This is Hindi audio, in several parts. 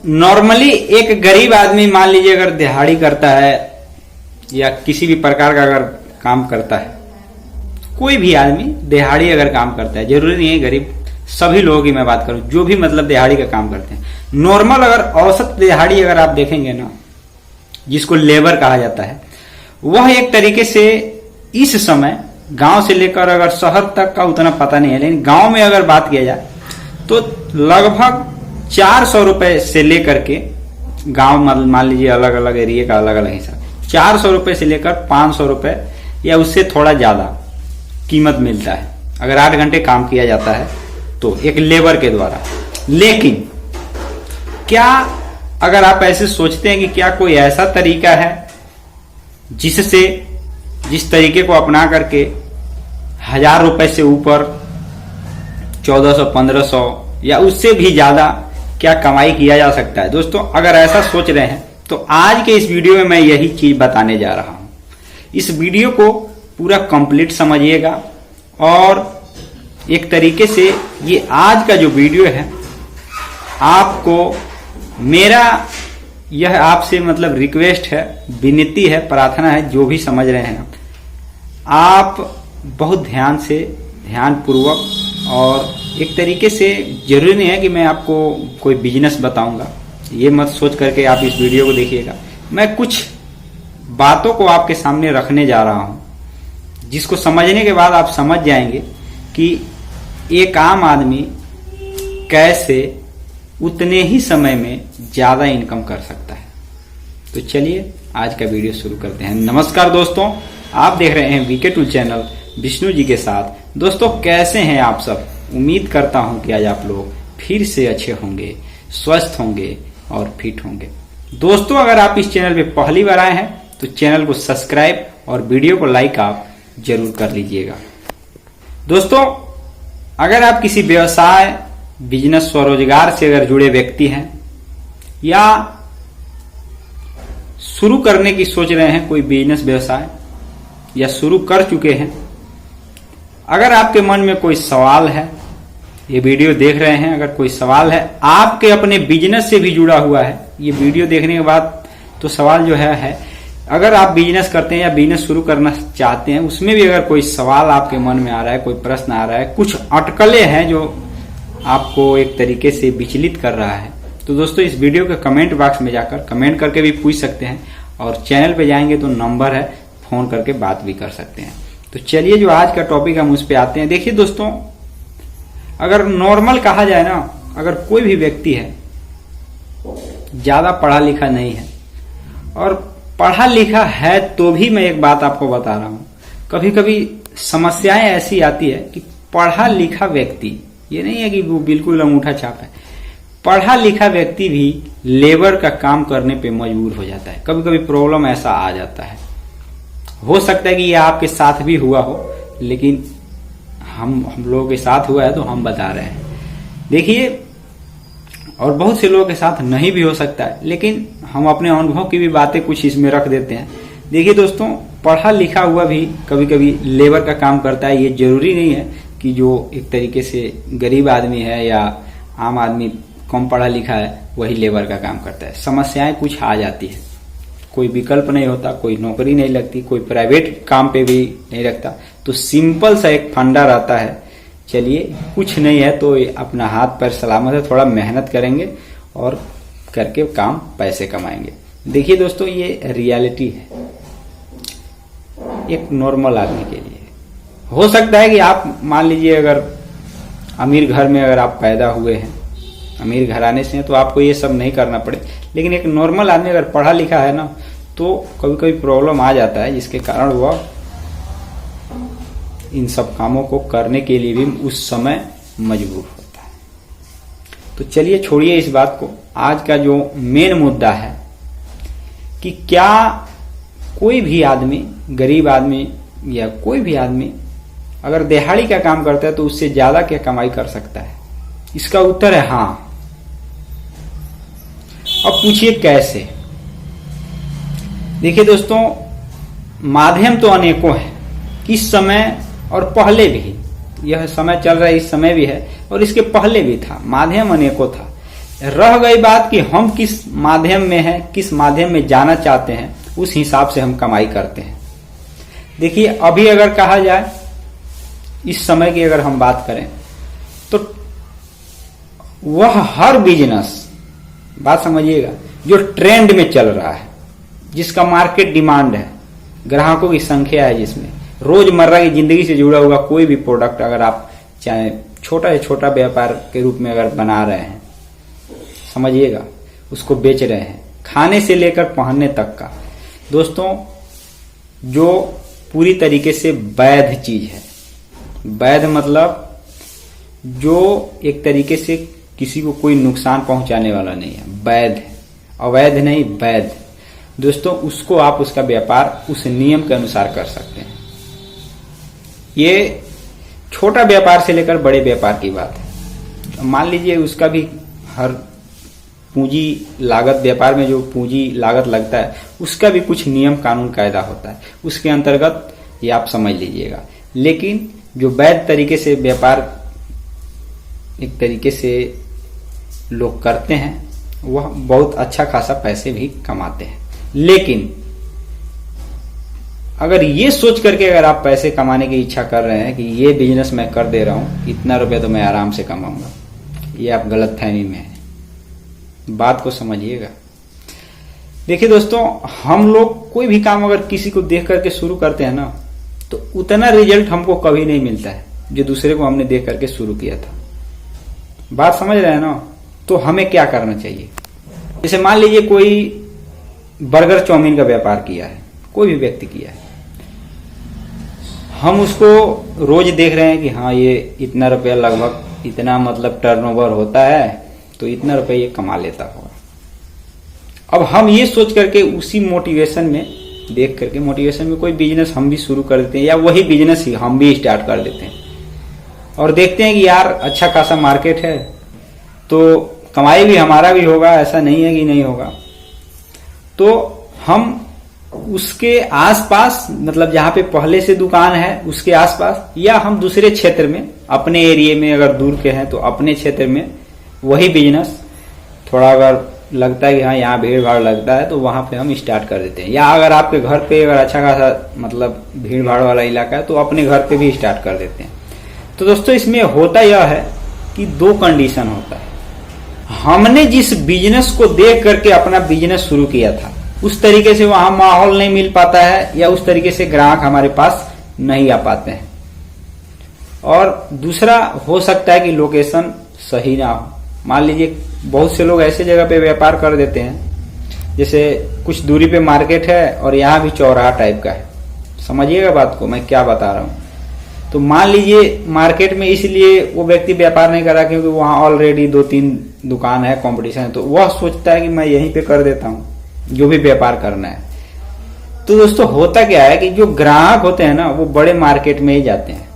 नॉर्मली एक गरीब आदमी मान लीजिए अगर दिहाड़ी करता है या किसी भी प्रकार का अगर काम करता है, कोई भी आदमी दिहाड़ी अगर काम करता है, जरूरी नहीं है गरीब, सभी लोगों की मैं बात करूं जो भी मतलब दिहाड़ी का काम करते हैं, नॉर्मल अगर औसत दिहाड़ी अगर आप देखेंगे ना, जिसको लेबर कहा जाता है, वह एक तरीके से इस समय गांव से लेकर अगर शहर तक का उतना पता नहीं है, लेकिन गांव में अगर बात किया जाए तो लगभग 400 रुपए से लेकर के गांव मान लीजिए अलग अलग एरिया का अलग अलग हिसाब, 400 रुपए से लेकर 500 रुपए या उससे थोड़ा ज्यादा कीमत मिलता है अगर 8 घंटे काम किया जाता है तो एक लेबर के द्वारा। लेकिन क्या अगर आप ऐसे सोचते हैं कि क्या कोई ऐसा तरीका है जिससे जिस तरीके को अपना करके 1000 रुपए से ऊपर 1400 1500 या उससे भी ज्यादा क्या कमाई किया जा सकता है? दोस्तों अगर ऐसा सोच रहे हैं तो आज के इस वीडियो में मैं यही चीज बताने जा रहा हूं। इस वीडियो को पूरा कंप्लीट समझिएगा और एक तरीके से ये आज का जो वीडियो है आपको मेरा यह आपसे मतलब रिक्वेस्ट है, विनती है, प्रार्थना है, जो भी समझ रहे हैं आप बहुत ध्यान से, ध्यान पूर्वक और एक तरीके से, जरूरी नहीं है कि मैं आपको कोई बिजनेस बताऊंगा, ये मत सोच करके आप इस वीडियो को देखिएगा। मैं कुछ बातों को आपके सामने रखने जा रहा हूं जिसको समझने के बाद आप समझ जाएंगे कि एक आम आदमी कैसे उतने ही समय में ज्यादा इनकम कर सकता है। तो चलिए आज का वीडियो शुरू करते हैं। नमस्कार दोस्तों, आप देख रहे हैं VK tool channel Vishnu ji के साथ। दोस्तों कैसे हैं आप सब? उम्मीद करता हूं कि आज आप लोग फिर से अच्छे होंगे, स्वस्थ होंगे और फिट होंगे। दोस्तों अगर आप इस चैनल पे पहली बार आए हैं तो चैनल को सब्सक्राइब और वीडियो को लाइक आप जरूर कर लीजिएगा। दोस्तों अगर आप किसी व्यवसाय, बिजनेस, स्वरोजगार से अगर जुड़े व्यक्ति हैं या शुरू करने की सोच रहे हैं कोई बिजनेस, व्यवसाय या शुरू कर चुके हैं, अगर आपके मन में कोई सवाल है, ये वीडियो देख रहे हैं, अगर कोई सवाल है आपके अपने बिजनेस से भी जुड़ा हुआ है, ये वीडियो देखने के बाद तो सवाल जो है अगर आप बिजनेस करते हैं या बिजनेस शुरू करना चाहते हैं, उसमें भी अगर कोई सवाल आपके मन में आ रहा है, कोई प्रश्न आ रहा है, कुछ अटकलें हैं जो आपको एक तरीके से विचलित कर रहा है, तो दोस्तों इस वीडियो के कमेंट बॉक्स में जाकर कमेंट करके भी पूछ सकते हैं और चैनल पे जाएंगे तो नंबर है, फोन करके बात भी कर सकते हैं। तो चलिए जो आज का टॉपिक हम उस पर आते हैं। देखिए दोस्तों अगर नॉर्मल कहा जाए ना, अगर कोई भी व्यक्ति है ज्यादा पढ़ा लिखा नहीं है और पढ़ा लिखा है तो भी मैं एक बात आपको बता रहा हूं, कभी कभी समस्याएं ऐसी आती है कि पढ़ा लिखा व्यक्ति, ये नहीं है कि वो बिल्कुल अंगूठा छाप है, पढ़ा लिखा व्यक्ति भी लेबर का काम करने पे मजबूर हो जाता है। कभी कभी प्रॉब्लम ऐसा आ जाता है, हो सकता है कि ये आपके साथ भी हुआ हो, लेकिन हम लोगों के साथ हुआ है तो हम बता रहे हैं। देखिए और बहुत से लोगों के साथ नहीं भी हो सकता है, लेकिन हम अपने अनुभव की भी बातें कुछ इसमें रख देते हैं। देखिए दोस्तों पढ़ा लिखा हुआ भी कभी कभी लेबर का काम करता है। ये जरूरी नहीं है कि जो एक तरीके से गरीब आदमी है या आम आदमी कम पढ़ा लिखा है वही लेबर का काम करता है। समस्याएं कुछ आ जाती है, कोई विकल्प नहीं होता, कोई नौकरी नहीं लगती, कोई प्राइवेट काम पे भी नहीं रखता, तो सिंपल सा एक फंडा रहता है, चलिए कुछ नहीं है तो अपना हाथ पैर सलामत है, थोड़ा मेहनत करेंगे और करके काम पैसे कमाएंगे। देखिए दोस्तों ये रियलिटी है एक नॉर्मल आदमी के लिए। हो सकता है कि आप मान लीजिए अगर अमीर घर में अगर आप पैदा हुए हैं, अमीर घराने से हैं, तो आपको ये सब नहीं करना पड़े, लेकिन एक नॉर्मल आदमी अगर पढ़ा लिखा है ना तो कभी कभी प्रॉब्लम आ जाता है, जिसके कारण वह इन सब कामों को करने के लिए भी उस समय मजबूर होता है। तो चलिए छोड़िए इस बात को, आज का जो मेन मुद्दा है कि क्या कोई भी आदमी, गरीब आदमी या कोई भी आदमी अगर दिहाड़ी का काम करता है तो उससे ज्यादा क्या कमाई कर सकता है? इसका उत्तर है हाँ। अब पूछिए कैसे? देखिए दोस्तों माध्यम तो अनेकों हैं, इस समय और पहले भी, यह समय चल रहा है इस समय भी है और इसके पहले भी था, माध्यम अनेकों था। रह गई बात कि हम किस माध्यम में हैं, किस माध्यम में जाना चाहते हैं, उस हिसाब से हम कमाई करते हैं। देखिए अभी अगर कहा जाए, इस समय की अगर हम बात करें, तो वह हर बिजनेस, बात समझिएगा, जो ट्रेंड में चल रहा है, जिसका मार्केट डिमांड है, ग्राहकों की संख्या है, जिसमें रोजमर्रा की जिंदगी से जुड़ा हुआ कोई भी प्रोडक्ट अगर आप चाहे छोटा से छोटा व्यापार के रूप में अगर बना रहे हैं, समझिएगा, उसको बेच रहे हैं, खाने से लेकर पहनने तक का, दोस्तों, जो पूरी तरीके से वैध चीज है, वैध मतलब जो एक तरीके से किसी को कोई नुकसान पहुंचाने वाला नहीं है, वैध है, अवैध नहीं, वैध। दोस्तों उसको आप, उसका व्यापार उस नियम के अनुसार कर सकते हैं। ये छोटा व्यापार से लेकर बड़े व्यापार की बात है। मान लीजिए उसका भी हर पूंजी लागत, व्यापार में जो पूंजी लागत लगता है, उसका भी कुछ नियम कानून कायदा होता है, उसके अंतर्गत ये आप समझ लीजिएगा। लेकिन जो वैध तरीके से व्यापार एक तरीके से लोग करते हैं, वह बहुत अच्छा खासा पैसे भी कमाते हैं। लेकिन अगर ये सोच करके अगर आप पैसे कमाने की इच्छा कर रहे हैं कि ये बिजनेस मैं कर दे रहा हूं, इतना रुपया तो मैं आराम से कमाऊंगा, ये आप गलत फहमी में है। बात को समझिएगा। देखिए दोस्तों, हम लोग कोई भी काम अगर किसी को देख करके शुरू करते हैं ना, तो उतना रिजल्ट हमको कभी नहीं मिलता है जो दूसरे को हमने देख करके शुरू किया था। बात समझ रहे हैं ना? तो हमें क्या करना चाहिए? जैसे मान लीजिए कोई बर्गर चाउमीन का व्यापार किया है, कोई भी व्यक्ति किया है, हम उसको रोज देख रहे हैं कि हाँ ये इतना रुपया लगभग, इतना मतलब टर्नओवर होता है, तो इतना रुपया ये कमा लेता होगा। अब हम ये सोच करके उसी मोटिवेशन में देख करके, मोटिवेशन में कोई बिजनेस हम भी शुरू कर देते हैं, या वही बिजनेस ही हम भी स्टार्ट कर देते हैं, और देखते हैं कि यार अच्छा खासा मार्केट है, तो कमाई भी हमारा भी होगा, ऐसा नहीं है कि नहीं होगा। तो हम उसके आसपास, मतलब जहां पे पहले से दुकान है उसके आसपास, या हम दूसरे क्षेत्र में, अपने एरिया में अगर दूर के हैं तो अपने क्षेत्र में वही बिजनेस थोड़ा अगर लगता है कि हाँ यहाँ भीड़ भाड़ लगता है, तो वहां पे हम स्टार्ट कर देते हैं। या अगर आपके घर पे अगर अच्छा खासा मतलब भीड़ भाड़ वाला इलाका है, तो अपने घर पे भी स्टार्ट कर देते हैं। तो दोस्तों इसमें होता यह है कि दो कंडीशन होता है। हमने जिस बिजनेस को देख करके अपना बिजनेस शुरू किया था, उस तरीके से वहां माहौल नहीं मिल पाता है, या उस तरीके से ग्राहक हमारे पास नहीं आ पाते हैं। और दूसरा हो सकता है कि लोकेशन सही ना हो। मान लीजिए बहुत से लोग ऐसे जगह पे व्यापार कर देते हैं, जैसे कुछ दूरी पे मार्केट है और यहाँ भी चौराहा टाइप का है। समझिएगा बात को मैं क्या बता रहा हूँ। तो मान लीजिए मार्केट में इसलिए वो व्यक्ति व्यापार नहीं कर रहा क्योंकि वहां ऑलरेडी 2-3 दुकान है, कंपटीशन है, तो वह सोचता है कि मैं यहीं पे कर देता हूँ जो भी व्यापार करना है। तो दोस्तों होता क्या है कि जो ग्राहक होते हैं ना, वो बड़े मार्केट में ही जाते हैं।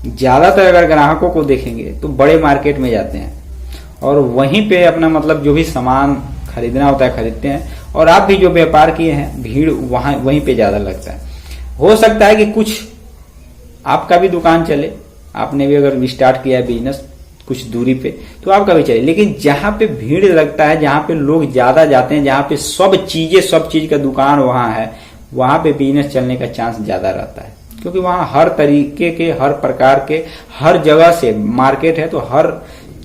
ज्यादातर अगर ग्राहकों को देखेंगे तो बड़े मार्केट में जाते हैं, और वहीं पे अपना मतलब जो भी सामान खरीदना होता है खरीदते हैं। और आप भी जो व्यापार किए हैं, भीड़ वहीं पे ज्यादा लगता है। हो सकता है कि कुछ आपका भी दुकान चले, आपने भी अगर स्टार्ट किया है बिजनेस कुछ दूरी पे, तो आपका भी चले। लेकिन जहां पे भीड़ लगता है, जहां पे लोग ज्यादा जाते हैं, जहां पे सब चीज का दुकान वहां है, वहां पे बिजनेस चलने का चांस ज्यादा रहता है। क्योंकि वहां हर तरीके के, हर प्रकार के, हर जगह से मार्केट है, तो हर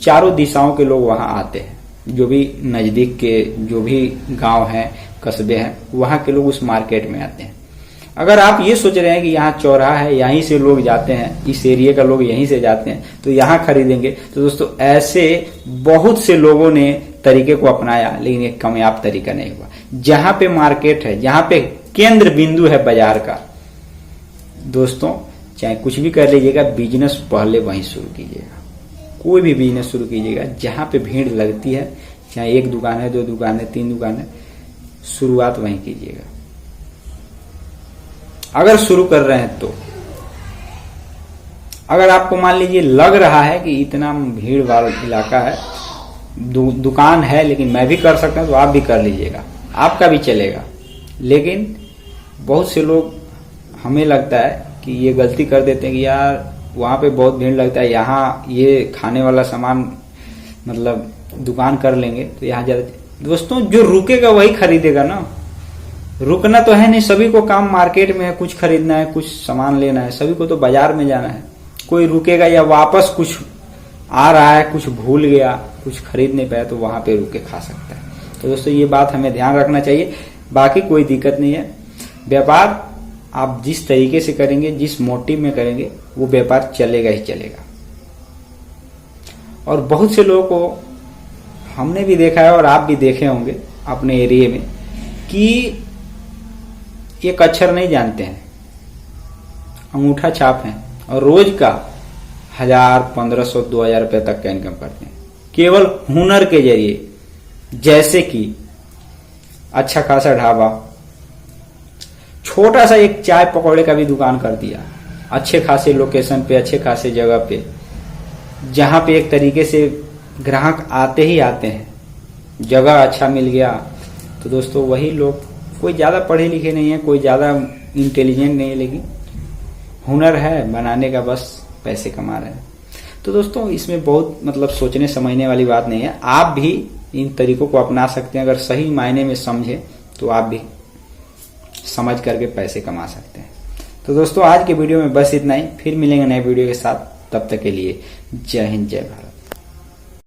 चारों दिशाओं के लोग वहां आते हैं। जो भी नजदीक के जो भी गांव हैं, कस्बे हैं, वहां के लोग उस मार्केट में आते हैं। अगर आप ये सोच रहे हैं कि यहाँ चौराहा है, यहीं से लोग जाते हैं, इस एरिया का लोग यहीं से जाते हैं, तो यहाँ खरीदेंगे, तो दोस्तों ऐसे बहुत से लोगों ने तरीके को अपनाया, लेकिन एक कामयाब तरीका नहीं हुआ। जहां पे मार्केट है, जहां पे केंद्र बिंदु है बाजार का, दोस्तों चाहे कुछ भी कर लीजिएगा, बिजनेस पहले वहीं शुरू कीजिएगा। कोई भी बिजनेस शुरू कीजिएगा जहां पे भीड़ लगती है, चाहे 1 दुकान है, 2 दुकान है, 3 दुकान है, शुरुआत वहीं कीजिएगा अगर शुरू कर रहे हैं तो। अगर आपको मान लीजिए लग रहा है कि इतना भीड़ वाला इलाका है, दुकान है, लेकिन मैं भी कर सकता हूं, तो आप भी कर लीजिएगा, आपका भी चलेगा। लेकिन बहुत से लोग, हमें लगता है कि ये गलती कर देते हैं कि यार वहां पे बहुत भीड़ लगता है, यहाँ ये खाने वाला सामान मतलब दुकान कर लेंगे तो यहाँ ज्यादा दोस्तों जो रुकेगा वही खरीदेगा ना। रुकना तो है नहीं, सभी को काम मार्केट में है, कुछ खरीदना है, कुछ सामान लेना है, सभी को तो बाजार में जाना है। कोई रुकेगा या वापस कुछ आ रहा है, कुछ भूल गया, कुछ खरीद नहीं पाया तो वहां पे रुक के खा सकता है। तो दोस्तों ये बात हमें ध्यान रखना चाहिए। बाकी कोई दिक्कत नहीं है। व्यापार आप जिस तरीके से करेंगे, जिस मोटिव में करेंगे, वो व्यापार चलेगा ही चलेगा। और बहुत से लोगों को हमने भी देखा है और आप भी देखे होंगे अपने एरिया में कि एक अक्षर नहीं जानते हैं, अंगूठा छाप हैं और रोज का 1000, 1500, 2000 रुपए तक का इनकम करते हैं केवल हुनर के जरिए। जैसे कि अच्छा खासा ढाबा, छोटा सा एक चाय पकौड़े का भी दुकान कर दिया, अच्छे खासे लोकेशन पे, अच्छे खासे जगह पे, जहां पे एक तरीके से ग्राहक आते ही आते हैं, जगह अच्छा मिल गया। तो दोस्तों वही लोग, कोई ज्यादा पढ़े लिखे नहीं है, कोई ज्यादा इंटेलिजेंट नहीं है, लेकिन हुनर है बनाने का, बस पैसे कमा रहे हैं। तो दोस्तों इसमें बहुत मतलब सोचने समझने वाली बात नहीं है। आप भी इन तरीकों को अपना सकते हैं। अगर सही मायने में समझे तो आप भी समझ करके पैसे कमा सकते हैं। तो दोस्तों आज के वीडियो में बस इतना ही। फिर मिलेंगे नए वीडियो के साथ। तब तक के लिए जय हिंद, जय भारत।